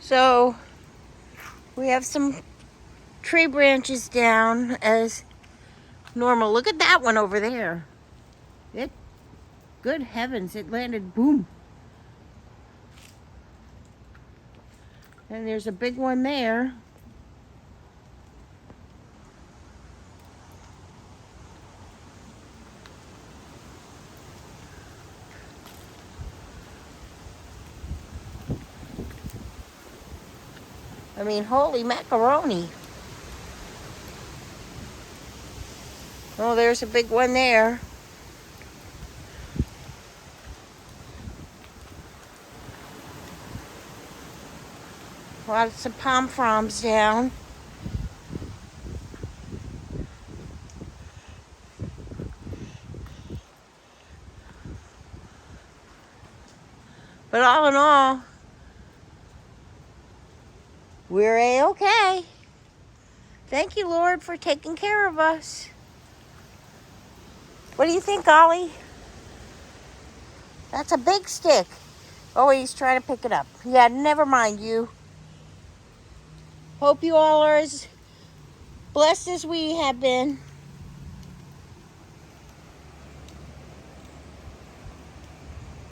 So we have some tree branches down as normal. Look at that one over there. Good heavens, it landed, boom. And there's a big one there. I mean, holy macaroni. Oh, there's a big one there. Lots of palm fronds down. But all in all, we're A-okay. Thank you, Lord, for taking care of us. What do you think, Ollie? That's a big stick. Oh, he's trying to pick it up. Yeah, never mind you. Hope you all are as blessed as we have been.